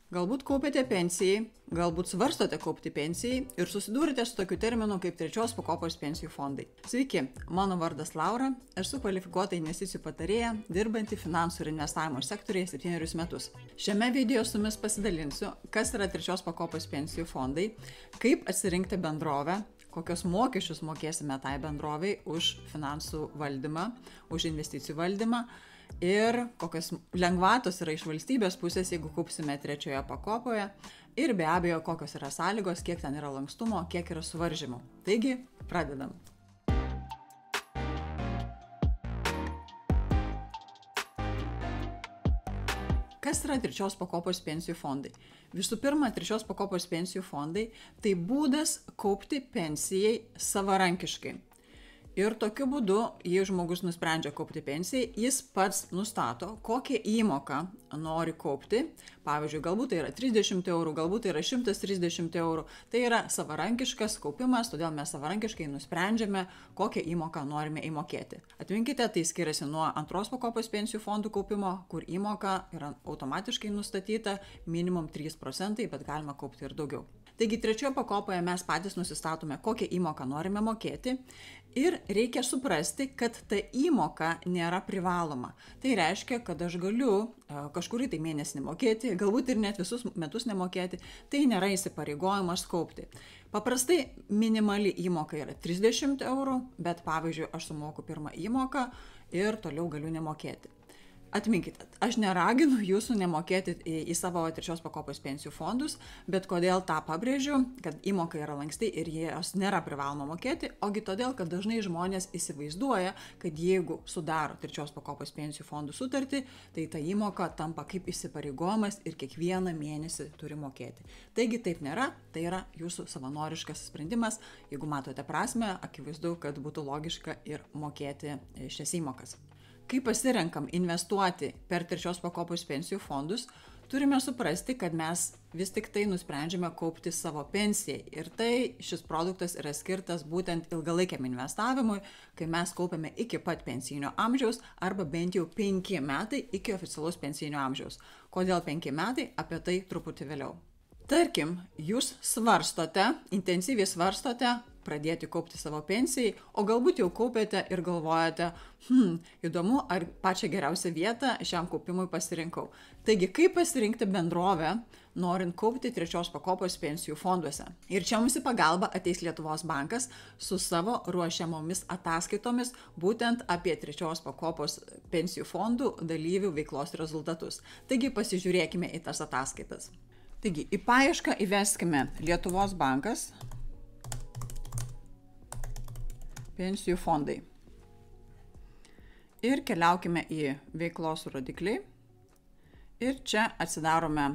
Galbūt kaupiate pensijai, galbūt svarstote kaupti pensijai ir susidūrite su tokiu terminu kaip trečios pakopos pensijų fondai. Sveiki, mano vardas Laura, esu kvalifikuota investicijų patarėja, dirbanti finansų ir investavimo sektoriuje 7 metus. Šiame video su jumis pasidalinsiu, kas yra trečios pakopos pensijų fondai, kaip atsirinkti bendrovę, kokios mokesčius mokėsime tai bendrovei už finansų valdymą, už investicijų valdymą, ir kokios lengvatos yra iš valstybės pusės, jeigu kaupsime trečioje pakopoje, ir be abejo, kokios yra sąlygos, kiek ten yra lankstumo, kiek yra suvaržymų. Taigi, pradedam. Kas yra trečios pakopos pensijų fondai? Visų pirma, trečios pakopos pensijų fondai tai būdas kaupti pensijai savarankiškai. Ir tokiu būdu, jei žmogus nusprendžia kaupti pensijai, jis pats nustato, kokią įmoką nori kaupti. Pavyzdžiui, galbūt tai yra 30 eurų, galbūt tai yra 130 eurų. Tai yra savarankiškas kaupimas, todėl mes savarankiškai nusprendžiame, kokią įmoką norime įmokėti. Atminkite, tai skiriasi nuo antros pakopos pensijų fondų kaupimo, kur įmoka yra automatiškai nustatyta minimum 3%, bet galima kaupti ir daugiau. Taigi trečioje pakopoje mes patys nusistatome, kokią įmoką norime mokėti ir reikia suprasti, kad ta įmoka nėra privaloma. Tai reiškia, kad aš galiu kažkurį tai mėnesį nemokėti, galbūt ir net visus metus nemokėti, tai nėra įsipareigojimas kaupti. Paprastai minimali įmoka yra 30 eurų, bet pavyzdžiui, aš sumoku pirmą įmoką ir toliau galiu nemokėti. Atminkite, aš neraginu jūsų nemokėti į savo trečios pakopos pensijų fondus, bet kodėl tą pabrėžiu, kad įmoka yra lanksti ir jos nėra privaloma mokėti, ogi todėl, kad dažnai žmonės įsivaizduoja, kad jeigu sudaro trečios pakopos pensijų fondų sutartį, tai ta įmoka tampa kaip įsipareigojimas ir kiekvieną mėnesį turi mokėti. Taigi taip nėra, tai yra jūsų savanoriškas sprendimas. Jeigu matote prasmę, akivaizdu, kad būtų logiška ir mokėti šias įmokas. Kai pasirenkam investuoti per trečios pakopos pensijų fondus, turime suprasti, kad mes vis tik tai nusprendžiame kaupti savo pensijai. Ir tai šis produktas yra skirtas būtent ilgalaikiam investavimui, kai mes kaupiame iki pat pensijinio amžiaus arba bent jau 5 metai iki oficialaus pensijinio amžiaus. Kodėl 5 metai? Apie tai truputį vėliau. Tarkim, jūs intensyviai svarstote pradėti kaupti savo pensijai, o galbūt jau kaupėte ir galvojate, įdomu, ar pačią geriausią vietą šiam kaupimui pasirinkau. Taigi, kaip pasirinkti bendrovę, norint kaupti trečios pakopos pensijų fonduose? Ir čia mums į pagalbą ateis Lietuvos bankas su savo ruošiamomis ataskaitomis būtent apie trečios pakopos pensijų fondų dalyvių veiklos rezultatus. Taigi, pasižiūrėkime į tas ataskaitas. Taigi, į paiešką įveskime Lietuvos bankas, pensijų fondai. Ir keliaukime į veiklos rodikliai. Ir čia atsidarome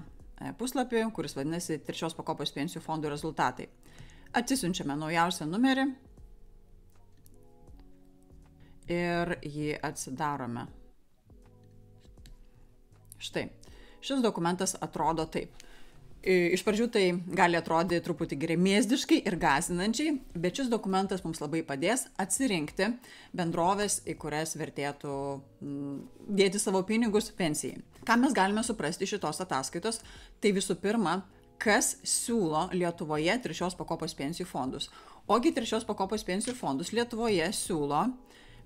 puslapį, kuris vadinasi trečios pakopos pensijų fondų rezultatai. Atsisiunčiame naujausią numerį ir jį atsidarome. Štai, šis dokumentas atrodo taip. Iš pradžių tai gali atrodyti truputį gremėzdiškai ir gąsdinančiai, bet šis dokumentas mums labai padės atsirinkti bendrovės, į kurias vertėtų dėti savo pinigus pensijai. Ką mes galime suprasti iš šitos ataskaitos? Tai visų pirma, kas siūlo Lietuvoje trečios pakopos pensijų fondus. Ogi trečios pakopos pensijų fondus Lietuvoje siūlo,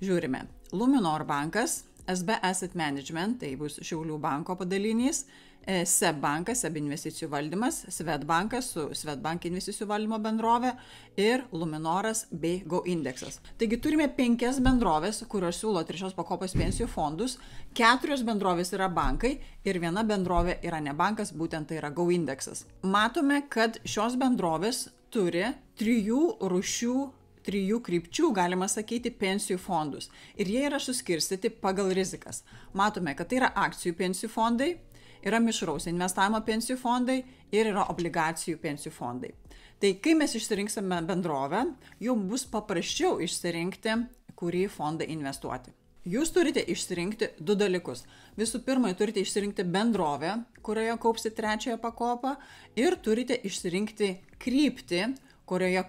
žiūrime, Luminor bankas, SB Asset Management, tai bus Šiaulių banko padalinys, SEB bankas, SEB investicijų valdymas, Swedbankas su Swedbank investicijų valdymo bendrovė ir Luminoras bei Go indeksas. Taigi turime 5 bendrovės, kurios siūlo trečios pakopos pensijų fondus, 4 bendrovės yra bankai ir 1 bendrovė yra ne bankas, būtent tai yra Go indeksas. Matome, kad šios bendrovės turi 3 krypčių, galima sakyti, pensijų fondus. Ir jie yra suskirstyti pagal rizikas. Matome, kad tai yra akcijų pensijų fondai, yra mišraus investavimo pensijų fondai ir yra obligacijų pensijų fondai. Tai kai mes išsirinksime bendrovę, jau bus paprasčiau išsirinkti, kurį fondą investuoti. Jūs turite išsirinkti 2 dalykus. Visų pirma, turite išsirinkti bendrovę, kurioje kaupsite trečiąją pakopą, ir turite išsirinkti kryptį, kurioje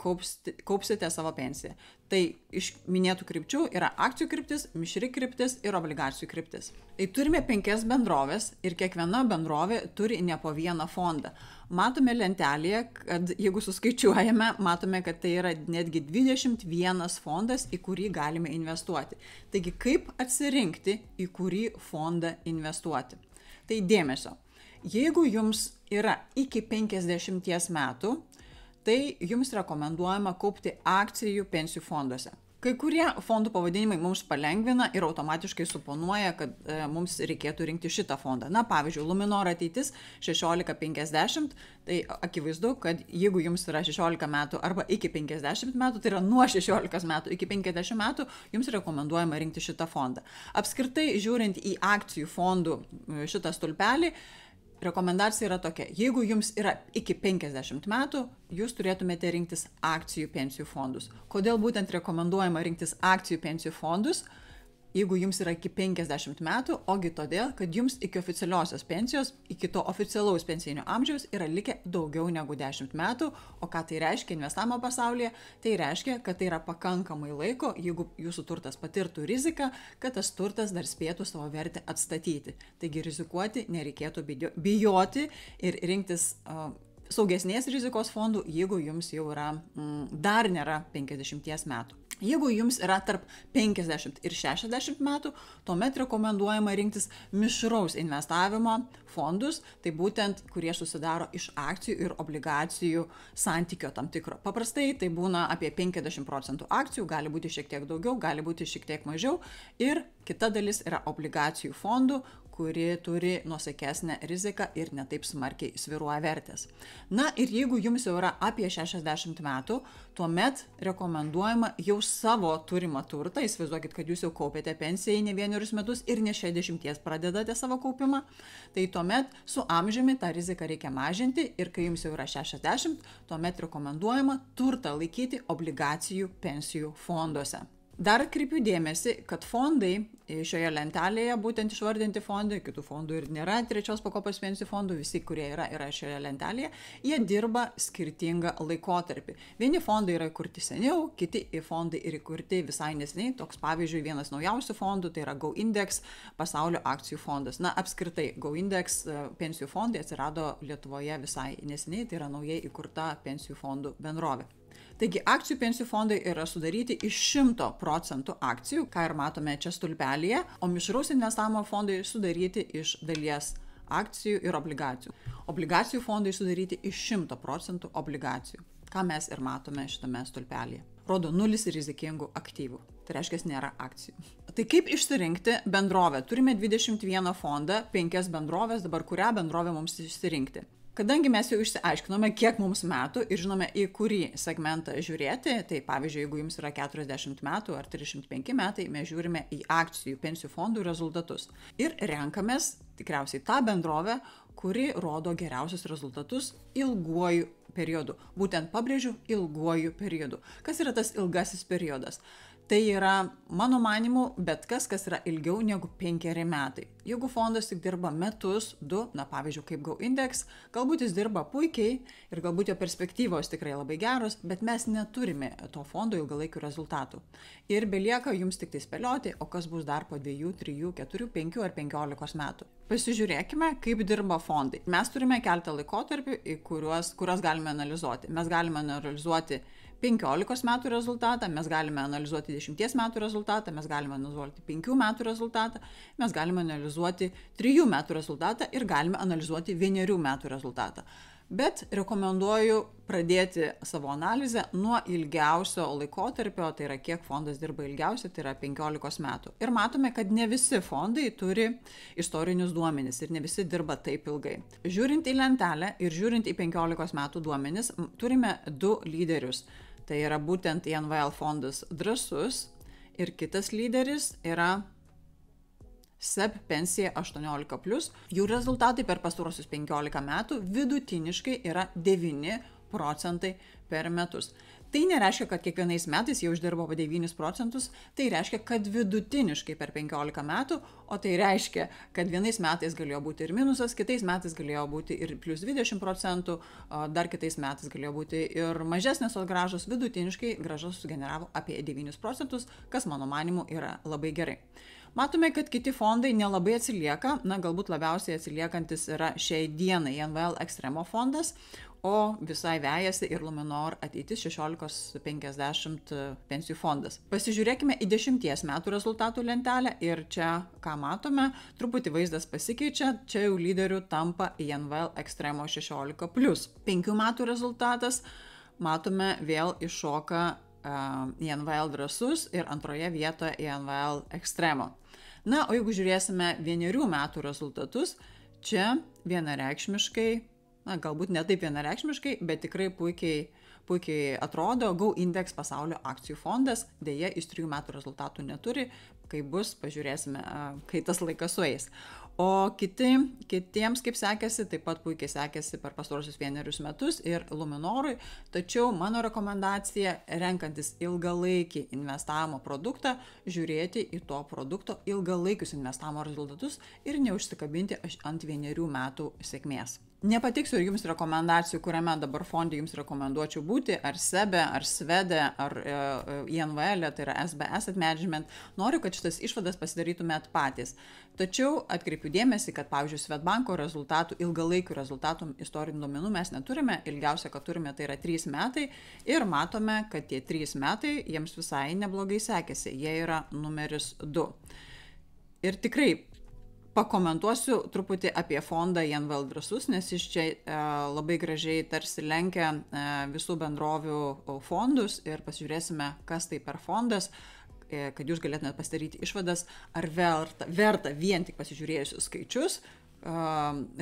kaupsite savo pensiją. Tai iš minėtų krypčių yra akcijų kryptis, mišri kryptis ir obligacijų kryptis. Tai turime 5 bendrovės ir kiekviena bendrovė turi ne po vieną fondą. Matome lentelėje, kad jeigu suskaičiuojame, matome, kad tai yra netgi 21 fondas, į kurį galime investuoti. Taigi, kaip atsirinkti, į kurį fondą investuoti? Tai dėmesio. Jeigu jums yra iki 50 metų, tai jums rekomenduojama kaupti akcijų pensijų fonduose. Kai kurie fondų pavadinimai mums palengvina ir automatiškai suponuoja, kad mums reikėtų rinkti šitą fondą. Na, pavyzdžiui, Luminor ateitis 1650, tai akivaizdu, kad jeigu jums yra 16 metų arba iki 50 metų, tai yra nuo 16 metų iki 50 metų, jums rekomenduojama rinkti šitą fondą. Apskritai, žiūrint į akcijų fondų šitą stulpelį, rekomendacija yra tokia, jeigu jums yra iki 50 metų, jūs turėtumėte rinktis akcijų pensijų fondus. Kodėl būtent rekomenduojama rinktis akcijų pensijų fondus, jeigu jums yra iki 50 metų, ogi todėl, kad jums iki oficialiosios pensijos, iki to oficialaus pensijinio amžiaus yra likę daugiau negu 10 metų, o ką tai reiškia investavimo pasaulyje? Tai reiškia, kad tai yra pakankamai laiko, jeigu jūsų turtas patirtų riziką, kad tas turtas dar spėtų savo vertę atstatyti. Taigi rizikuoti nereikėtų bijoti ir rinktis saugesnės rizikos fondų, jeigu jums jau yra, dar nėra 50 metų. Jeigu jums yra tarp 50 ir 60 metų, tuomet rekomenduojama rinktis mišraus investavimo fondus, tai būtent kurie susidaro iš akcijų ir obligacijų santykio tam tikro. Paprastai tai būna apie 50% akcijų, gali būti šiek tiek daugiau, gali būti šiek tiek mažiau ir kita dalis yra obligacijų fondų, kuri turi nuosaikesnę riziką ir netaip smarkiai svyruoja vertės. Na ir jeigu jums jau yra apie 60 metų, tuomet rekomenduojama jau savo turimą turtą, įsivaizduokit, kad jūs jau kaupėte pensijai ne 1 metus ir ne 60 pradedate savo kaupimą, tai tuomet su amžiumi tą riziką reikia mažinti ir kai jums jau yra 60, tuomet rekomenduojama turtą laikyti obligacijų pensijų fonduose. Dar kreipiu dėmesį, kad fondai šioje lentelėje, būtent išvardinti fondai, kitų fondų ir nėra, 3 pakopos pensijų fondų, visi, kurie yra šioje lentelėje, jie dirba skirtingą laikotarpį. Vieni fondai yra įkurti seniau, kiti fondai yra įkurti visai neseniai. Toks pavyzdžiui, vienas naujausių fondų, tai yra GoIndex pasaulio akcijų fondas. Na, apskritai, GoIndex pensijų fondai atsirado Lietuvoje visai neseniai, tai yra naujai įkurta pensijų fondų bendrovė. Taigi akcijų pensijų fondai yra sudaryti iš 100% akcijų, ką ir matome čia stulpelyje, o mišraus investavimo fondai sudaryti iš dalies akcijų ir obligacijų. Obligacijų fondai sudaryti iš 100% obligacijų, ką mes ir matome šitame stulpelyje. Rodo 0 rizikingų aktyvų, tai reiškia nėra akcijų. Tai kaip išsirinkti bendrovę? Turime 21 fondą, 5 bendrovės, dabar kurią bendrovę mums išsirinkti? Kadangi mes jau išsiaiškinome, kiek mums metų ir žinome, į kurį segmentą žiūrėti, tai pavyzdžiui, jeigu jums yra 40 metų ar 35 metai, mes žiūrime į akcijų pensijų fondų rezultatus. Ir renkamės tikriausiai tą bendrovę, kuri rodo geriausius rezultatus ilguoju periodu. Būtent pabrėžiu ilguoju periodu. Kas yra tas ilgasis periodas? Tai yra, mano manimu, bet kas yra ilgiau negu 5 metai. Jeigu fondas tik dirba metus, 2, na pavyzdžiui, kaip GoIndex, galbūt jis dirba puikiai ir galbūt jo perspektyvos tikrai labai geros, bet mes neturime to fondo ilgalaikių rezultatų. Ir belieka jums tik tai spėlioti, o kas bus dar po 2, 3, 4, 5 ar 15 metų. Pasižiūrėkime, kaip dirba fondai. Mes turime keletą laikotarpių, kuriuos galime analizuoti. Mes galime analizuoti 15 metų rezultatą, mes galime analizuoti 10 metų rezultatą, mes galime analizuoti 5 metų rezultatą, mes galime analizuoti 3 metų rezultatą ir galime analizuoti 1 metų rezultatą. Bet rekomenduoju pradėti savo analizę nuo ilgiausio laikotarpio, tai yra kiek fondas dirba ilgiausiai, tai yra 15 metų. Ir matome, kad ne visi fondai turi istorinius duomenis ir ne visi dirba taip ilgai. Žiūrint į lentelę ir žiūrint į 15 metų duomenis, turime 2 lyderius. Tai yra būtent INVL fondas Drąsus ir kitas lyderis yra SEB pensija 18+. Jų rezultatai per pastarosius 15 metų vidutiniškai yra 9% per metus. Tai nereiškia, kad kiekvienais metais jie uždirbo 9%, tai reiškia, kad vidutiniškai per 15 metų, o tai reiškia, kad vienais metais galėjo būti ir minusas, kitais metais galėjo būti ir plus 20%, dar kitais metais galėjo būti ir mažesnės tos grąžos, vidutiniškai grąžos sugeneravo apie 9%, kas mano manimu yra labai gerai. Matome, kad kiti fondai nelabai atsilieka, galbūt labiausiai atsiliekantis yra šiai dienai INVL Extremo fondas, o visai vejasi ir Luminor ateitis 1650 pensijų fondas. Pasižiūrėkime į 10 metų rezultatų lentelę ir čia, ką matome, truputį vaizdas pasikeičia, čia jau lyderių tampa INVL Extremo 16+. 5 metų rezultatas, matome, vėl iššoka INVL Drąsus ir antroje vietoje INVL Extremo. O jeigu žiūrėsime 1 metų rezultatus, čia vienareikšmiškai, galbūt ne taip vienareikšmiškai, bet tikrai puikiai atrodo Go Index pasaulio akcijų fondas, dėja iš 3 metų rezultatų neturi, kai bus, pažiūrėsime, kai tas laikas sueis. O kitiems kaip sekėsi, taip pat puikiai sekėsi per pastarosius 1 metus ir Luminorui, tačiau mano rekomendacija, renkantis ilgalaikį investavimo produktą, žiūrėti į to produkto ilgalaikius investavimo rezultatus ir neužsikabinti ant 1 metų sėkmės. Nepateiksiu jums rekomendacijų, kuriame dabar fonde jums rekomenduočiau būti, ar SEBE, ar SVEDE, ar INVL, tai yra SB Asset Management. Noriu, kad šitas išvadas pasidarytumėt patys. Tačiau atkreipiu dėmesį, kad, pavyzdžiui, Swedbanko rezultatų, ilgalaikių rezultatų istorinių duomenų mes neturime, ilgiausia, kad turime, tai yra 3 metai ir matome, kad tie 3 metai jiems visai neblogai sekėsi, jie yra numeris 2. Ir tikrai pakomentuosiu truputį apie fondą INVL Drąsus, nes jis čia labai gražiai tarsi lenkia visų bendrovių fondus ir pasižiūrėsime, kas tai per fondas, kad jūs galėtumėte pasidaryti išvadas, ar verta vien tik pasižiūrėjusius skaičius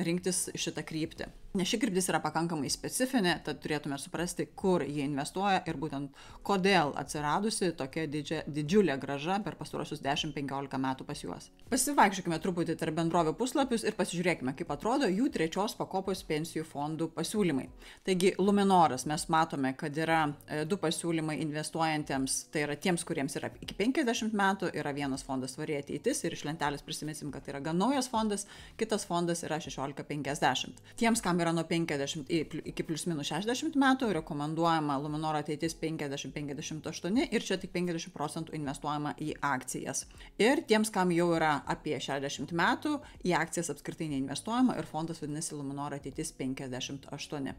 rinktis šitą kryptį. Nes ši kryptis yra pakankamai specifinė, tad turėtume suprasti, kur jie investuoja ir būtent kodėl atsiradusi tokia didžiulė grąža per pastarosius 10-15 metų pas juos. Pasivaikščiokime truputį tarp bendrovių puslapius ir pasižiūrėkime, kaip atrodo jų 3 pakopos pensijų fondų pasiūlymai. Taigi Luminoras, mes matome, kad yra 2 pasiūlymai investuojantiems, tai yra tiems, kuriems yra iki 50 metų, yra vienas fondas Tvari ateitis ir iš lentelės prisiminsim, kad tai yra gan naujas fondas, kitas fondas yra 1650. Tiems, kam yra nuo 50 iki plus minus 60 metų, rekomenduojama Luminor ateitis 50-58 ir čia tik 50% investuojama į akcijas. Ir tiems, kam jau yra apie 60 metų, į akcijas apskritai neinvestuojama ir fondas vadinasi Luminor ateitis 58.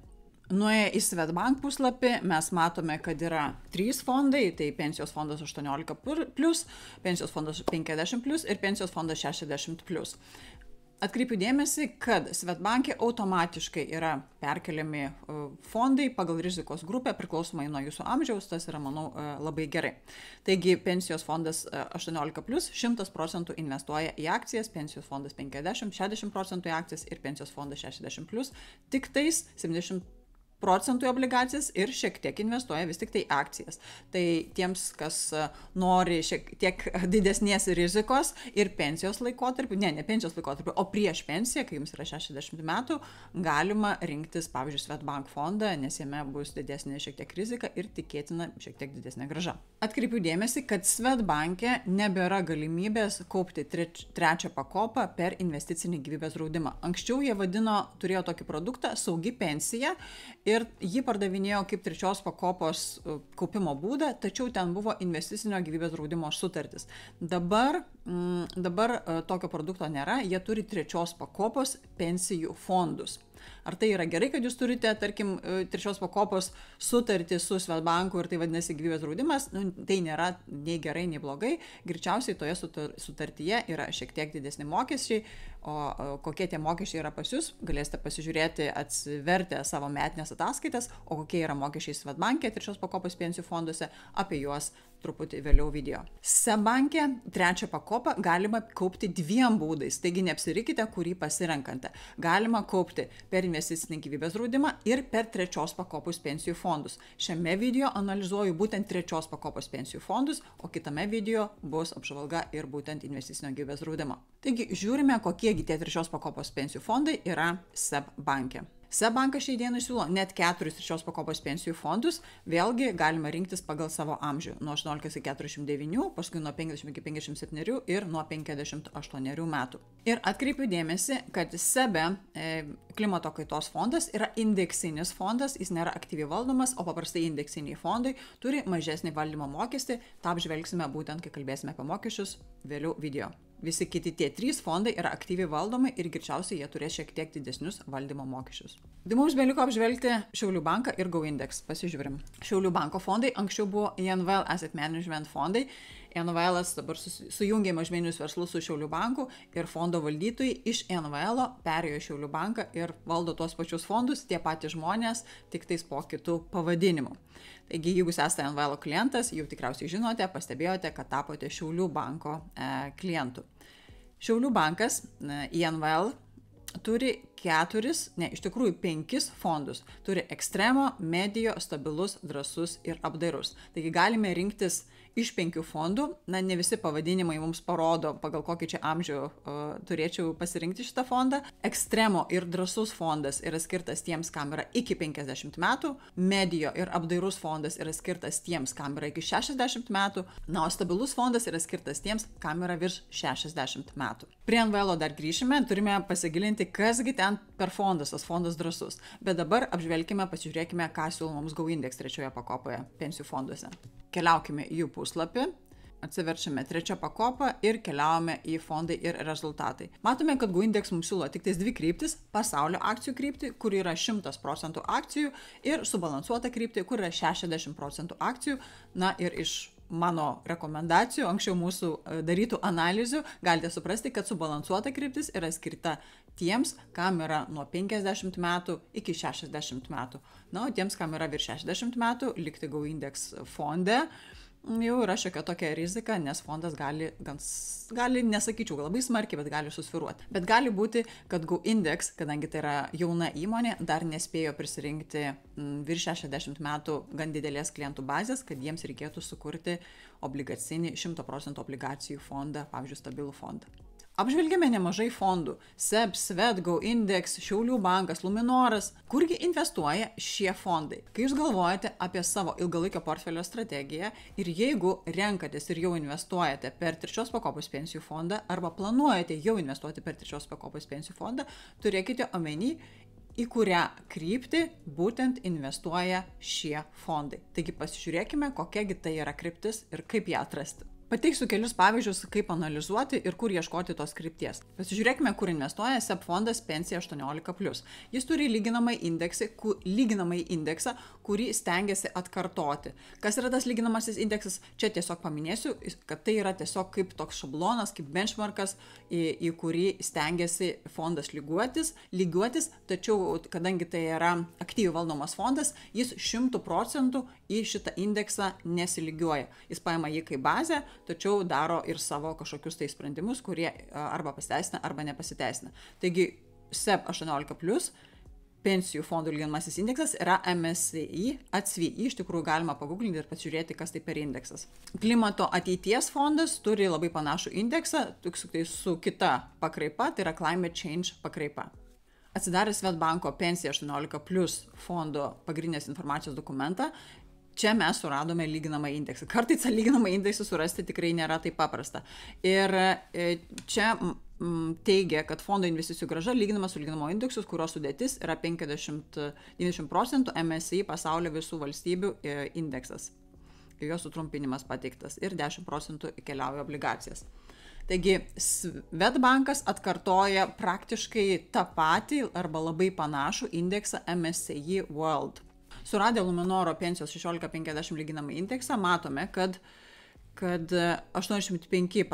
Nuėję į Swedbank puslapį mes matome, kad yra 3 fondai, tai pensijos fondas 18+, pensijos fondas 50+, ir pensijos fondas 60+. Atkreipiu dėmesį, kad Swedbank'e automatiškai yra perkeliami fondai pagal rizikos grupę priklausomai nuo jūsų amžiaus, tas yra, manau, labai gerai. Taigi pensijos fondas 18+, 100% investuoja į akcijas, pensijos fondas 50-60% į akcijas ir pensijos fondas 60+, tik tais 70% į obligacijas ir šiek tiek investuoja vis tik tai akcijas. Tai tiems, kas nori šiek tiek didesnės rizikos ir pensijos laikotarpiu, ne pensijos laikotarpiu, o prieš pensiją, kai jums yra 60 metų, galima rinktis, pavyzdžiui, Swedbank fondą, nes jame bus didesnė šiek tiek rizika ir tikėtina šiek tiek didesnė grąža. Atkreipiu dėmesį, kad Swedbank'e nebėra galimybės kaupti 3 pakopą per investicinį gyvybės draudimą. Anksčiau jie turėjo tokį produktą saugi pensija ir jį pardavinėjo kaip 3 pakopos kaupimo būdą, tačiau ten buvo investicinio gyvybės draudimo sutartis. Dabar tokio produkto nėra, jie turi 3 pakopos pensijų fondus. Ar tai yra gerai, kad jūs turite, tarkim, 3 pakopos sutartį su Swedbanku ir tai vadinasi gyvybės draudimas? Tai nėra nei gerai, nei blogai. Greičiausiai toje sutartyje yra šiek tiek didesni mokesčiai, o kokie tie mokesčiai yra pas jūs, galėsite pasižiūrėti atsivertę savo metinės ataskaitas, o kokie yra mokesčiai Swedbank'e 3 pakopos pensijų fonduose, apie juos truputį vėliau video. SEBank'e 3 pakopą galima kaupti 2 būdais, taigi neapsirikite, kurį pasirenkate. Galima kaupti per investicinį gyvybės draudimą ir per 3 pakopos pensijų fondus. Šiame video analizuoju būtent 3 pakopos pensijų fondus, o kitame video bus apžvalga ir būtent investicinio gyvybės draudimo. Taigi žiūrime, kokiegi tie 3 pakopos pensijų fondai yra SEBank'e. SEB bankas šiai dienai siūlo net 4 trečios pakopos pensijų fondus, vėlgi galima rinktis pagal savo amžių, nuo 18 iki 49, paskui nuo 50 iki 57 ir nuo 58 metų. Ir atkreipiu dėmesį, kad SEB klimato kaitos fondas yra indeksinis fondas, jis nėra aktyviai valdomas, o paprastai indeksiniai fondai turi mažesnį valdymo mokestį, tą apžvelgsime būtent, kai kalbėsime apie mokesčius vėliau video. Visi kiti tie 3 fondai yra aktyviai valdomi ir greičiausiai jie turės šiek tiek didesnius valdymo mokesčius. Tai mums beliko apžvelgti Šiaulių banką ir GoIndex. Pasižiūrim. Šiaulių banko fondai anksčiau buvo INVL Asset Management fondai. INVL dabar sujungė mažmeninius verslus su Šiaulių banku ir fondo valdytojai iš INVL perėjo į Šiaulių banką ir valdo tuos pačius fondus, tie patys žmonės, tik tais po kitų pavadinimų. Taigi, jeigu esate INVL klientas, jau tikriausiai žinote, pastebėjote, kad tapote Šiaulių banko klientų. Šiaulių bankas INVL turi 5 fondus. Turi ekstremo, medijo, stabilus, drąsus ir apdairus. Taigi galime rinktis iš 5 fondų. Na, ne visi pavadinimai mums parodo, pagal kokį čia amžių turėčiau pasirinkti šitą fondą. Ekstremo ir drąsus fondas yra skirtas tiems, kam yra iki 50 metų. Medijo ir apdairus fondas yra skirtas tiems, kam yra iki 60 metų. Na, o stabilus fondas yra skirtas tiems, kam yra virš 60 metų. Prie INVL dar grįšime, turime pasigilinti, kasgi ten per fondas, tas fondas drąsus. Bet dabar apžvelkime, pasižiūrėkime, ką siūlo mums GoIndex 3 pakopoje pensijų fonduose. Keliaukime į jų puslapį, atsiverčiame 3 pakopą ir keliaujame į fondai ir rezultatai. Matome, kad GoIndex mums siūlo tik tais 2 kryptis: pasaulio akcijų kryptį, kur yra 100% akcijų, ir subalansuota kryptį, kur yra 60% akcijų. Na ir iš mano rekomendacijų, anksčiau mūsų darytų analizių, galite suprasti, kad subalansuota kryptis yra skirta tiems, kam yra nuo 50 metų iki 60 metų. Na, o tiems, kam yra virš 60 metų, likti GoIndex fonde jau yra šiokia tokia rizika, nes fondas gali, nesakyčiau, labai smarkiai, bet gali susviruoti. Bet gali būti, kad GoIndex, kadangi tai yra jauna įmonė, dar nespėjo prisirinkti virš 60 metų gan didelės klientų bazės, kad jiems reikėtų sukurti obligacinį 100% obligacijų fondą, pavyzdžiui, stabilų fondą. Apžvelgėme nemažai fondų: SEB, SVED, GoIndex, Šiaulių bankas, Luminoras. Kurgi investuoja šie fondai? Kai jūs galvojate apie savo ilgalaikio portfelio strategiją ir jeigu renkatės ir jau investuojate per 3 pakopos pensijų fondą arba planuojate jau investuoti per 3 pakopos pensijų fondą, turėkite omeny, į kurią kryptį būtent investuoja šie fondai. Taigi pasižiūrėkime, kokiagi tai yra kryptis ir kaip ją atrasti. Pateiksiu kelius pavyzdžius, kaip analizuoti ir kur ieškoti tos krypties. Pasižiūrėkime, kur investuoja SEB fondas Pensija 18+. Jis turi lyginamąjį indeksą, kurį stengiasi atkartoti. Kas yra tas lyginamasis indeksas? Čia tiesiog paminėsiu, kad tai yra tiesiog kaip toks šablonas, kaip benchmarkas, į kurį stengiasi fondas lygiuotis, tačiau kadangi tai yra aktyviai valdomas fondas, jis 100% į šitą indeksą nesilygiuoja. Jis paima jį kaip bazę, tačiau daro ir savo kažkokius tai sprendimus, kurie arba pasiteisina, arba nepasiteisina. Taigi SEB 18+, pensijų fondų lyginamasis indeksas yra MSCI ACVI. Iš tikrųjų galima paguglinti ir pasižiūrėti, kas tai per indeksas. Klimato ateities fondas turi labai panašų indeksą, tik su kita pakraipa, tai yra Climate Change pakraipa. Atsidaręs Swedbanko Pensija 18+ fondo pagrindinės informacijos dokumentą, čia mes suradome lyginamą indeksą. Kartais lyginamą indeksą surasti tikrai nėra taip paprasta. Ir čia teigia, kad fondo investicijų grąža lyginama su lyginamo indeksus, kurio sudėtis yra 90% MSCI pasaulio visų valstybių indeksas. Jo sutrumpinimas pateiktas ir 10% keliauja obligacijas. Taigi, Swedbankas atkartoja praktiškai tą patį arba labai panašų indeksą MSCI World. Suradę Luminoro pensijos 1650 lyginamą indeksą, matome, kad 85%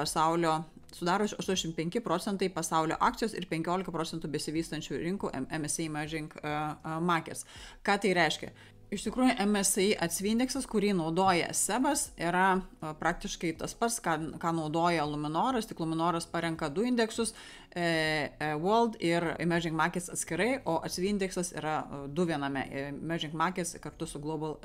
pasaulio akcijos ir 15% besivystančių rinkų MSCI Emerging Markets. Ką tai reiškia? Iš tikrųjų, MSCI ACVI indeksas, kurį naudoja SEBas, yra praktiškai tas pats, ką naudoja Luminoras, tik Luminoras parenka 2 indeksus, World ir Emerging Markets atskirai, o ACVI indeksas yra 2 viename, Emerging Markets kartu su Global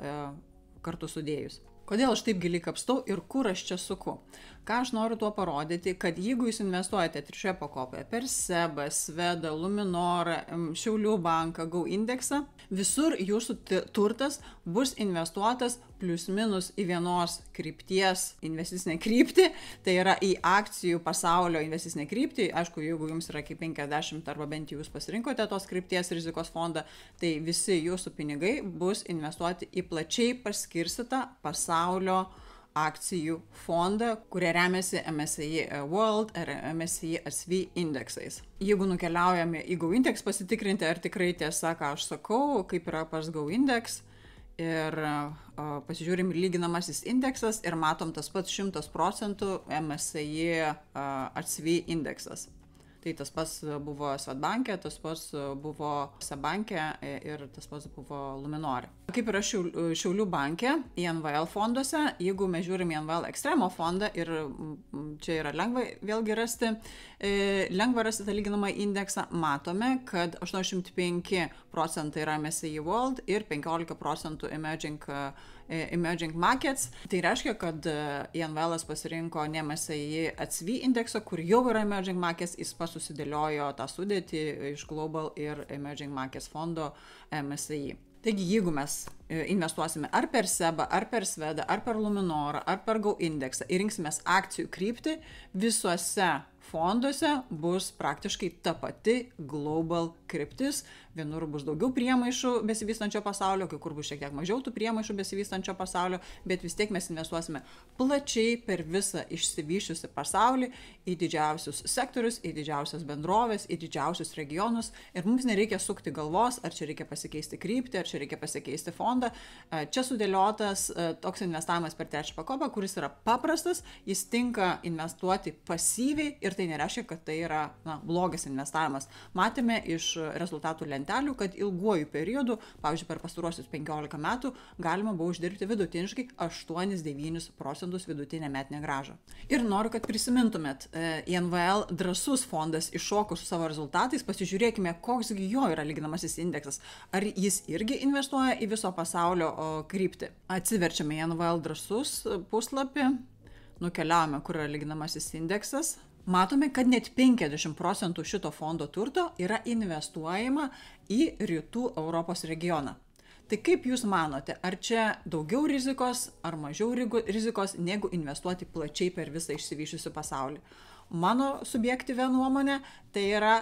kartu sudėjus. Kodėl aš taip giliai kapstau ir kur aš čia suku? Ką aš noriu tuo parodyti, kad jeigu jūs investuojate trečioje pakopoje per SEBA, Svedą, Luminorą, Šiaulių banką, Go indeksą, visur jūsų turtas bus investuotas plius minus į vienos krypties investicinę kryptį, tai yra į akcijų pasaulio investicinę kryptį. Aišku, jeigu jums yra iki 50 arba bent jūs pasirinkote tos krypties rizikos fondą, tai visi jūsų pinigai bus investuoti į plačiai paskirstytą pasaulio akcijų fondą, kurie remiasi MSCI World ar MSCI SV indeksais. Jeigu nukeliaujame į Go index pasitikrinti, ar tikrai tiesa, ką aš sakau, kaip yra pas Go index, ir pasižiūrim lyginamasis indeksas ir matom tas pats 100% MSCI SV indeksas. Tai tas pats buvo Swedbank'e, tas pats buvo SEB banke ir tas pats buvo Luminore. Kaip yra Šiaulių banke, INVL fonduose, jeigu mes žiūrim į INVL Extremo fondą ir čia yra lengva vėlgi rasti tą lyginamą indeksą, matome, kad 85% yra MSCI World ir 15% Emerging Markets. Tai reiškia, kad INVL pasirinko ne MSCI SV indeksą, kur jau yra Emerging Markets, jis susidėliojo tą sudėtį iš Global ir Emerging Markets fondo MSCI. Taigi, jeigu mes investuosime ar per SEBA, ar per Svedą, ar per Luminorą, ar per Go indeksą ir rinksimės akcijų kryptį, visuose fonduose bus praktiškai ta pati global kryptis. Vienur bus daugiau priemaišų besivystančio pasaulio, kai kur bus šiek tiek mažiau tų priemaišų besivystančio pasaulio, bet vis tiek mes investuosime plačiai per visą išsivyščiusi pasaulį į didžiausius sektorius, į didžiausias bendrovės, į didžiausius regionus ir mums nereikia sukti galvos, ar čia reikia pasikeisti kryptį, ar čia reikia pasikeisti fondą. Čia sudėliotas toks investavimas per trečią pakopą, kuris yra paprastas, jis tinka investuoti pasyviai ir tai nereiškia, kad tai yra blogas investavimas. Matėme iš rezultatų lentelių, kad ilguoju periodu, pavyzdžiui, per pastaruosius 15 metų galima buvo uždirbti vidutiniškai 8-9% vidutinę metinę grąžą. Ir noriu, kad prisimintumėt, INVL drąsus fondas iššoko su savo rezultatais, pasižiūrėkime, koksgi jo yra lyginamasis indeksas. Ar jis irgi investuoja į viso pasaulio kryptį? Atsiverčiame INVL drąsus puslapį, nukeliavome, kur yra lyginamasis indeksas. Matome, kad net 50% šito fondo turto yra investuojama į rytų Europos regioną. Tai kaip jūs manote, ar čia daugiau rizikos ar mažiau rizikos, negu investuoti plačiai per visą išsivyščiusių pasaulį? Mano subjektyvė nuomonė, tai yra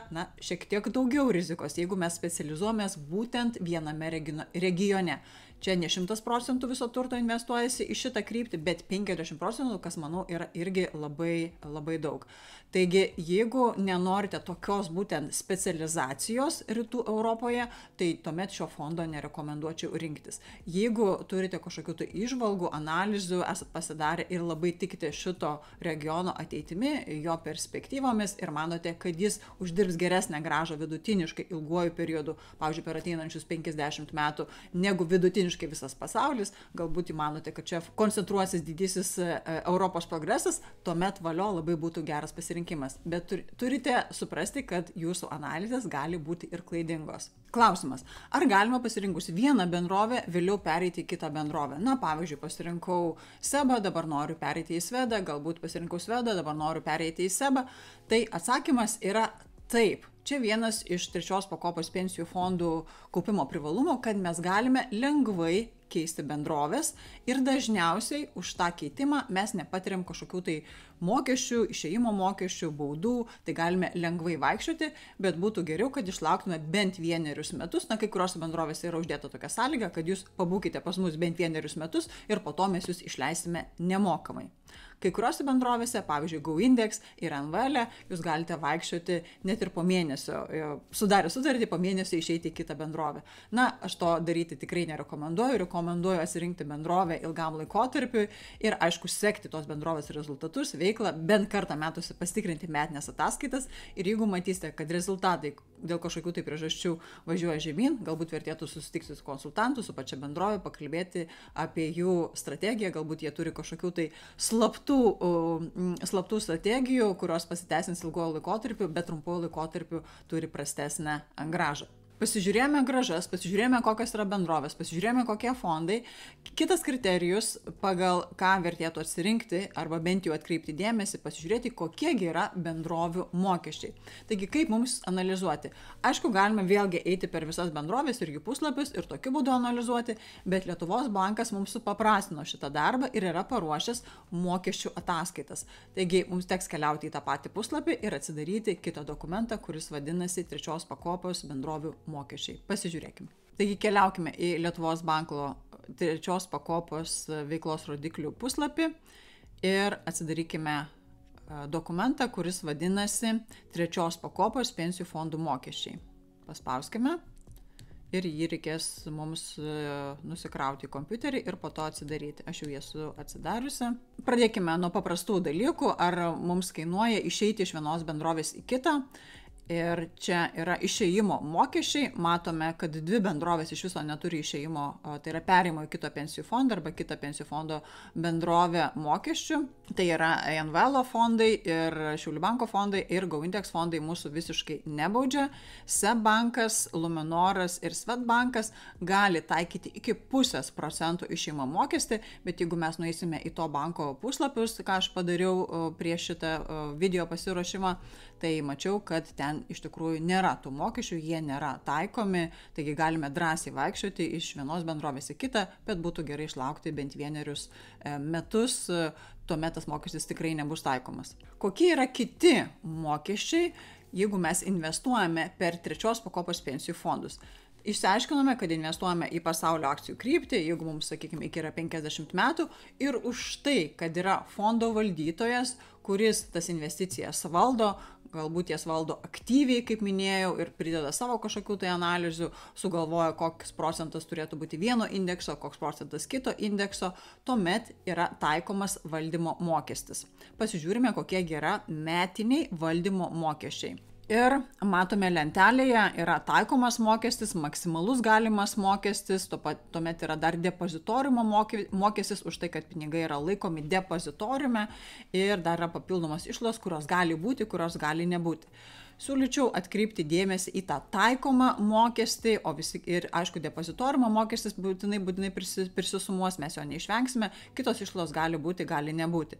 šiek tiek daugiau rizikos, jeigu mes specializuomės būtent viename regione. Čia ne 100% viso turto investuojasi į šitą kryptį, bet 50%, kas manau yra irgi labai, labai daug. Taigi, jeigu nenorite tokios būtent specializacijos rytų Europoje, tai tuomet šio fondo nerekomenduočiau rinktis. Jeigu turite kažkokių tai įžvalgų, analizių, esat pasidarę ir labai tikite šito regiono ateitimi, jo perspektyvomis ir manote, kad jis uždirbs geresnę grąžą vidutiniškai ilguoju periodu, pavyzdžiui, per ateinančius 50 metų, negu vidutiniškai visas pasaulis, galbūt manote, kad čia koncentruosis didysis Europos progresas, tuomet valio labai būtų geras pasirinkimas. Bet turite suprasti, kad jūsų analizės gali būti ir klaidingos. Klausimas, ar galima pasirinkus vieną bendrovę vėliau pereiti į kitą bendrovę? Pavyzdžiui, pasirinkau SEBA, dabar noriu pereiti į Svedą, galbūt pasirinkau Svedą, dabar noriu pereiti į SEBA. Tai atsakymas yra taip. Čia vienas iš trečios pakopos pensijų fondų kaupimo privalumo, kad mes galime lengvai keisti bendrovės ir dažniausiai už tą keitimą mes nepatiriam kažkokių tai mokesčių, išėjimo mokesčių, baudų, tai galime lengvai vaikščioti, bet būtų geriau, kad išlauktume bent 1 metus. Kai kuriuose bendrovėse yra uždėta tokia sąlyga, kad jūs pabūkite pas mus bent 1 metus ir po to mes jūs išleisime nemokamai. Kai kuriuose bendrovėse, pavyzdžiui, Go index ir INVL, jūs galite vaikščioti net ir po mėnesio, sudarę sutartį, po mėnesio išeiti į kitą bendrovę. Aš to daryti tikrai nerekomenduoju, rekomenduoju atsirinkti bendrovę ilgam laikotarpiui ir, aišku, sekti tos bendrovės rezultatus, veiklą, bent kartą metuose pasitikrinti metinės ataskaitas ir jeigu matysite, kad rezultatai dėl kažkokių tai priežasčių važiuoja žemyn, galbūt vertėtų susitikti su konsultantu, su pačia bendrovė, pakalbėti apie jų strategiją, galbūt jie turi kažkokių tai slaptų strategijų, kurios pasiteisins ilguoju laikotarpiu, bet trumpuoju laikotarpiu turi prastesnę grąžą. Pasižiūrėjome gražas, pasižiūrėjome, kokios yra bendrovės, pasižiūrėjome, kokie fondai. Kitas kriterijus, pagal ką vertėtų atsirinkti arba bent jau atkreipti dėmesį, pasižiūrėti, kokiegi yra bendrovių mokesčiai. Taigi, kaip mums analizuoti? Aišku, galime vėlgi eiti per visas bendrovės ir jų puslapius ir tokiu būdu analizuoti, bet Lietuvos bankas mums supaprastino šitą darbą ir yra paruošęs mokesčių ataskaitas. Taigi, mums teks keliauti į tą patį puslapį ir atsidaryti kitą dokumentą, kuris vadinasi trečios pakopos bendrovių mokesčiai. Pasižiūrėkime. Taigi keliaukime į Lietuvos banko trečios pakopos veiklos rodiklių puslapį ir atsidarykime dokumentą, kuris vadinasi trečios pakopos pensijų fondų mokesčiai. Paspauskime ir jį reikės mums nusikrauti į kompiuterį ir po to atsidaryti. Aš jau esu atsidariusi. Pradėkime nuo paprastų dalykų, ar mums kainuoja išeiti iš vienos bendrovės į kitą. Ir čia yra išėjimo mokesčiai. Matome, kad dvi bendrovės iš viso neturi išėjimo, tai yra perėjimo į kito pensijų fondą arba kitą pensijų fondo bendrovę mokesčių. Tai yra NVL fondai ir Šiaulių banko fondai ir GoIndex fondai mūsų visiškai nebaudžia. SEB bankas, Luminoras ir Swedbankas gali taikyti iki 0,5% išėjimo mokestį, bet jeigu mes nueisime į to banko puslapius, ką aš padariau prieš šitą video pasiruošimą, tai mačiau, kad ten iš tikrųjų nėra tų mokesčių, jie nėra taikomi, taigi galime drąsiai vaikščioti iš vienos bendrovės į kitą, bet būtų gerai išlaukti bent 1 metus, tuomet tas mokestis tikrai nebus taikomas. Kokie yra kiti mokesčiai, jeigu mes investuojame per trečios pakopos pensijų fondus? Išsiaiškinome, kad investuojame į pasaulio akcijų kryptį, jeigu mums, sakykime, iki yra 50 metų ir už tai, kad yra fondo valdytojas, kuris tas investicijas valdo, galbūt jas valdo aktyviai, kaip minėjau, ir prideda savo kažkokių tai analizių, sugalvoja, koks procentas turėtų būti vieno indekso, koks procentas kito indekso, tuomet yra taikomas valdymo mokestis. Pasižiūrime, kokie yra metiniai valdymo mokesčiai. Ir matome lentelėje yra taikomas mokestis, maksimalus galimas mokestis, tuomet yra dar depozitoriumo mokestis už tai, kad pinigai yra laikomi depozitoriume ir dar yra papildomos išlaidos, kurios gali būti, kurios gali nebūti. Siūlyčiau atkreipti dėmesį į tą taikomą mokestį, o visi ir aišku depozitoriumo mokestis būtinai prisisumuos, mes jo neišvengsime, kitos išlaidos gali būti, gali nebūti.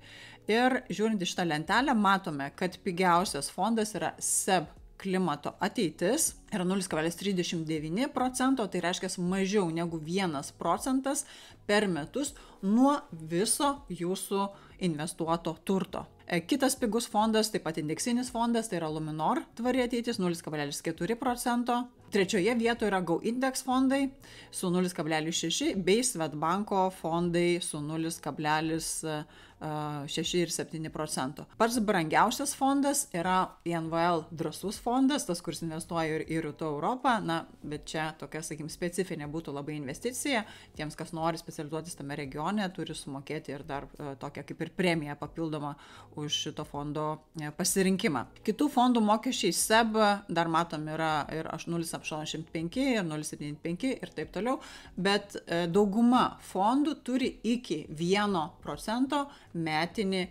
Ir žiūrint į šitą lentelę, matome, kad pigiausias fondas yra SEB klimato ateitis, yra 0,39%, tai reiškia mažiau negu 1% per metus nuo viso jūsų investuoto turto. Kitas pigus fondas, taip pat indeksinis fondas, tai yra Luminor tvari ateitis 0,4%. Trečioje vietoje yra GoIndex fondai su 0,6 bei Swedbanko fondai su 0,6 ir 7%. Pats brangiausias fondas yra NVL drąsus fondas, tas, kuris investuoja ir į Rytų Europą, bet čia tokia, sakykim, specifinė būtų labai investicija. Tiems, kas nori specializuotis tame regione, turi sumokėti ir dar tokią kaip ir premiją papildomą už šito fondo pasirinkimą. Kitų fondų mokesčiai SEB dar matom yra ir 0,85 ir 0,75 ir taip toliau, bet dauguma fondų turi iki 1% metinį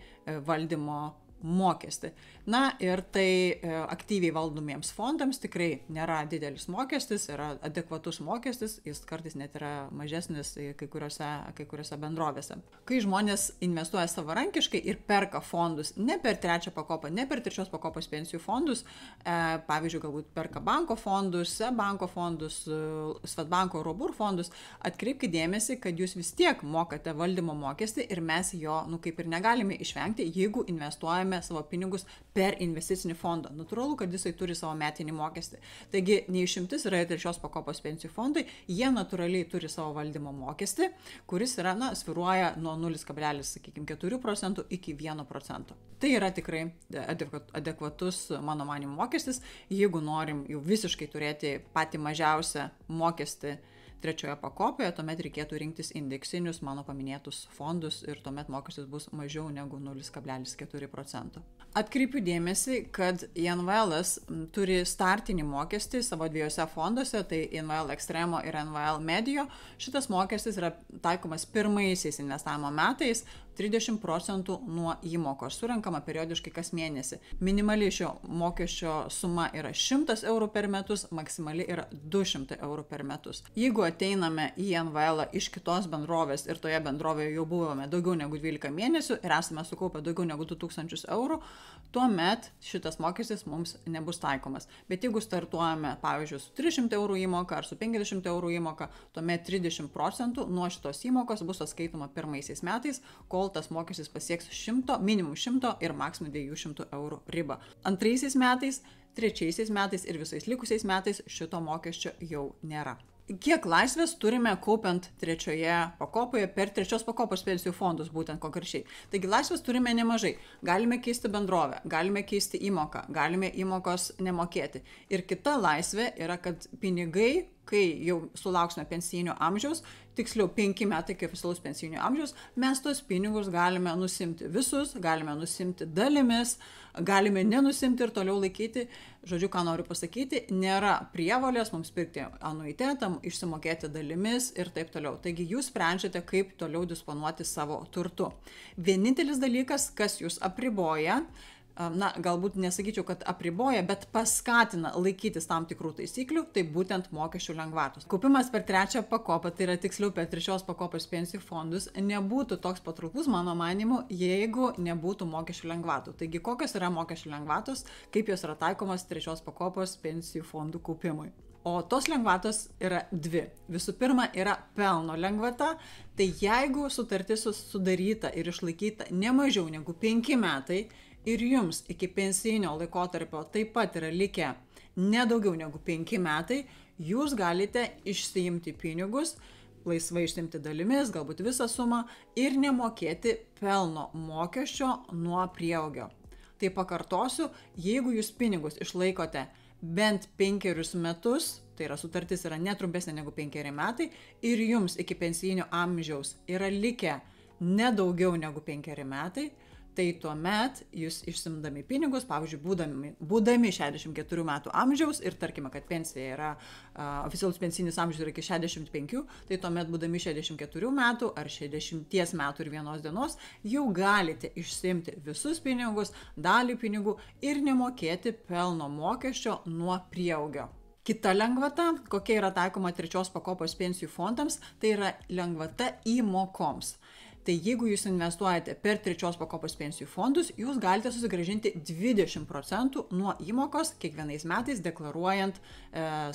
valdymo mokestį. Ir tai aktyviai valdomiems fondams tikrai nėra didelis mokestis, yra adekvatus mokestis, jis kartais net yra mažesnis kai kuriuose bendrovėse. Kai žmonės investuoja savarankiškai ir perka fondus ne per trečią pakopą, ne per trečios pakopos pensijų fondus, pavyzdžiui, galbūt perka banko fondus, SEB banko fondus, Swedbanko Robur fondus, atkreipkite dėmesį, kad jūs vis tiek mokate valdymo mokestį ir mes jo, kaip ir negalime išvengti, jeigu investuojame savo pinigus per investicinį fondą. Natūralu, kad jisai turi savo metinį mokestį. Taigi, neišimtis yra ir trečios pakopos pensijų fondai, jie natūraliai turi savo valdymo mokestį, kuris yra, sviruoja nuo 0,4% iki 1%. Tai yra tikrai adekvatus, mano manymu, mokestis. Jeigu norim jau visiškai turėti patį mažiausią mokestį trečioje pakopoje, tuomet reikėtų rinktis indeksinius mano paminėtus fondus ir tuomet mokestis bus mažiau negu 0,4%. Atkreipiu dėmesį, kad INVL turi startinį mokestį savo dviejose fonduose, tai INVL Extremo ir INVL Medio. Šitas mokestis yra taikomas pirmaisiais investavimo metais, 30% nuo įmokos, surenkama periodiškai kas mėnesį. Minimali šio mokesčio suma yra 100 eurų per metus, maksimali yra 200 eurų per metus. Jeigu ateiname į INVL iš kitos bendrovės ir toje bendrovėje jau buvome daugiau negu 12 mėnesių ir esame sukaupę daugiau negu 2000 eurų, tuomet šitas mokestis mums nebus taikomas. Bet jeigu startuojame, pavyzdžiui, su 300 eurų įmoka ar su 50 eurų įmoka, tuomet 30% nuo šitos įmokos bus atskaitoma pirmaisiais metais, kol tas mokestis pasieks minimum 100 ir maksimum 200 eurų ribą. Antraisiais metais, trečiaisiais metais ir visais likusiais metais šito mokesčio jau nėra. Kiek laisvės turime kaupiant trečioje pakopoje per trečios pakopos pensijų fondus, būtent konkrečiai. Taigi laisvės turime nemažai. Galime keisti bendrovę, galime keisti įmoką, galime įmokos nemokėti. Ir kita laisvė yra, kad pinigai, kai jau sulauksime pensijinio amžiaus, tiksliau 5 metai kaip oficialus pensijinio amžiaus, mes tos pinigus galime nusimti visus, galime nusimti dalimis, galime nenusimti ir toliau laikyti. Žodžiu, ką noriu pasakyti, nėra prievolės mums pirkti anuitetą, išsimokėti dalimis ir taip toliau. Taigi jūs sprendžiate, kaip toliau disponuoti savo turtu. Vienintelis dalykas, kas jūs apriboja, galbūt nesakyčiau, kad apriboja, bet paskatina laikytis tam tikrų taisyklių, tai būtent mokesčių lengvatos. Kaupimas per trečią pakopą, tai yra tiksliau per trečios pakopos pensijų fondus, nebūtų toks patrauklus, mano manimu, jeigu nebūtų mokesčių lengvatų. Taigi, kokios yra mokesčių lengvatos, kaip jos yra taikomas trečios pakopos pensijų fondų kaupimui. O tos lengvatos yra dvi. Visų pirma, yra pelno lengvata, tai jeigu sutartis sudaryta ir išlaikyta ne mažiau negu 5 metai, ir jums iki pensijinio laikotarpio taip pat yra likę nedaugiau negu 5 metai, jūs galite išsiimti pinigus, laisvai išsiimti dalimis, galbūt visą sumą ir nemokėti pelno mokesčio nuo prieaugio. Tai pakartosiu, jeigu jūs pinigus išlaikote bent 5 metus, tai yra sutartis yra netrumpesnė negu 5 metai, ir jums iki pensijinio amžiaus yra likę nedaugiau negu 5 metai, tai tuomet jūs išsimdami pinigus, pavyzdžiui, būdami 64 metų amžiaus ir tarkime, kad pensija yra, oficialus pensinis amžius yra iki 65, tai tuomet būdami 64 metų ar 60 metų ir 1 dienos jau galite išsimti visus pinigus, dalį pinigų ir nemokėti pelno mokesčio nuo prieaugio. Kita lengvata, kokia yra taikoma trečios pakopos pensijų fondams, tai yra lengvata įmokoms. Tai jeigu jūs investuojate per trečios pakopos pensijų fondus, jūs galite susigrąžinti 20% nuo įmokos kiekvienais metais deklaruojant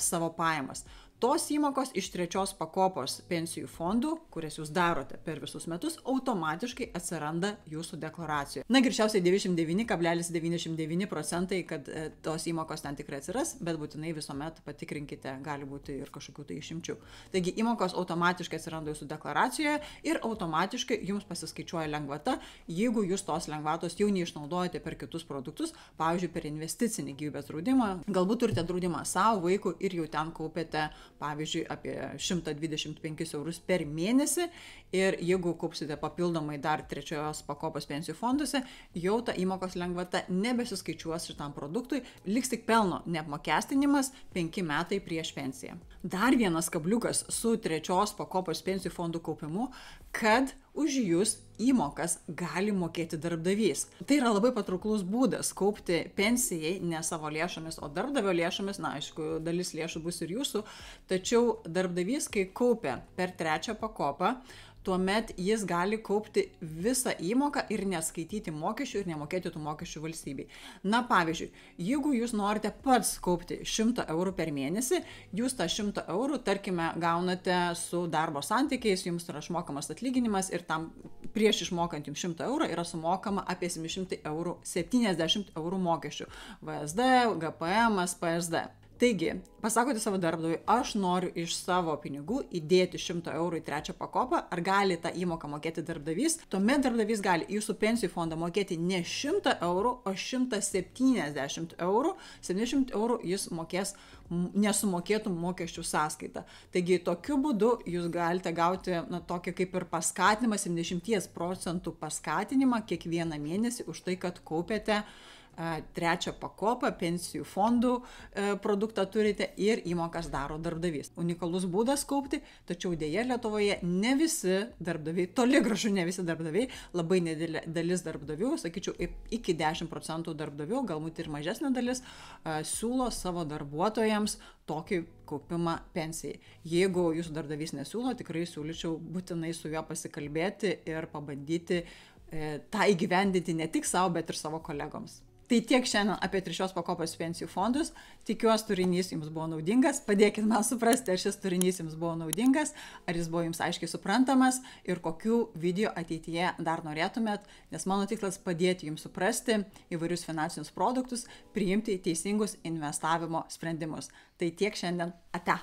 savo pajamas. Tos įmokos iš trečios pakopos pensijų fondų, kurias jūs darote per visus metus, automatiškai atsiranda jūsų deklaracijoje. Na, greičiausiai 99,99%, kad tos įmokos ten tikrai atsiras, bet būtinai visuomet patikrinkite, gali būti ir kažkokių tai išimčių. Taigi įmokos automatiškai atsiranda jūsų deklaracijoje ir automatiškai jums pasiskaičiuoja lengvata, jeigu jūs tos lengvatos jau neišnaudojate per kitus produktus, pavyzdžiui, per investicinį gyvybės draudimą, galbūt turite draudimą savo vaikų ir jau ten kaupėte, pavyzdžiui, apie 125 eurus per mėnesį ir jeigu kaupsite papildomai dar trečios pakopos pensijų fonduose, jau ta įmokos lengvata nebesiskaičiuos šitam produktui, liks tik pelno neapmokestinimas 5 metai prieš pensiją. Dar vienas kabliukas su trečios pakopos pensijų fondų kaupimu, kad už jūs įmokas gali mokėti darbdavys. Tai yra labai patrauklus būdas kaupti pensijai ne savo lėšomis, o darbdavio lėšomis, na, aišku, dalis lėšų bus ir jūsų, tačiau darbdavys, kai kaupia per trečią pakopą, tuomet jis gali kaupti visą įmoką ir neskaityti mokesčių ir nemokėti tų mokesčių valstybei. Na, pavyzdžiui, jeigu jūs norite pats kaupti 100 eurų per mėnesį, jūs tą 100 eurų, tarkime, gaunate su darbo santykiais, jums yra išmokamas atlyginimas ir tam prieš išmokant jums 100 eurų yra sumokama apie 700 eurų, 70 eurų mokesčių. VSD, GPM, PSD. Taigi, pasakote savo darbdaviui, aš noriu iš savo pinigų įdėti 100 eurų į trečią pakopą, ar gali tą įmoką mokėti darbdavys, tuomet darbdavys gali jūsų pensijų fondą mokėti ne 100 eurų, o 170 eurų, 70 eurų jis mokės nesumokėtų mokesčių sąskaitą. Taigi, tokiu būdu jūs galite gauti tokį kaip ir paskatinimą, 70% paskatinimą kiekvieną mėnesį už tai, kad kaupėte trečią pakopą, pensijų fondų produktą turite ir įmokas daro darbdavys. Unikalus būdas kaupti, tačiau dėja Lietuvoje ne visi darbdaviai, toli gražu ne visi darbdaviai, labai nedidelė dalis darbdavių, sakyčiau, iki 10% darbdavių, galbūt ir mažesnė dalis, siūlo savo darbuotojams tokį kaupimą pensijai. Jeigu jūsų darbdavys nesiūlo, tikrai siūlyčiau būtinai su juo pasikalbėti ir pabandyti tą įgyvendinti ne tik savo, bet ir savo kolegoms. Tai tiek šiandien apie trečios pakopos pensijų fondus. Tikiuosi, turinys jums buvo naudingas. Padėkit man suprasti, ar šis turinys jums buvo naudingas, ar jis buvo jums aiškiai suprantamas ir kokių video ateityje dar norėtumėt, nes mano tikslas padėti jums suprasti įvairius finansinius produktus, priimti teisingus investavimo sprendimus. Tai tiek šiandien. Ate.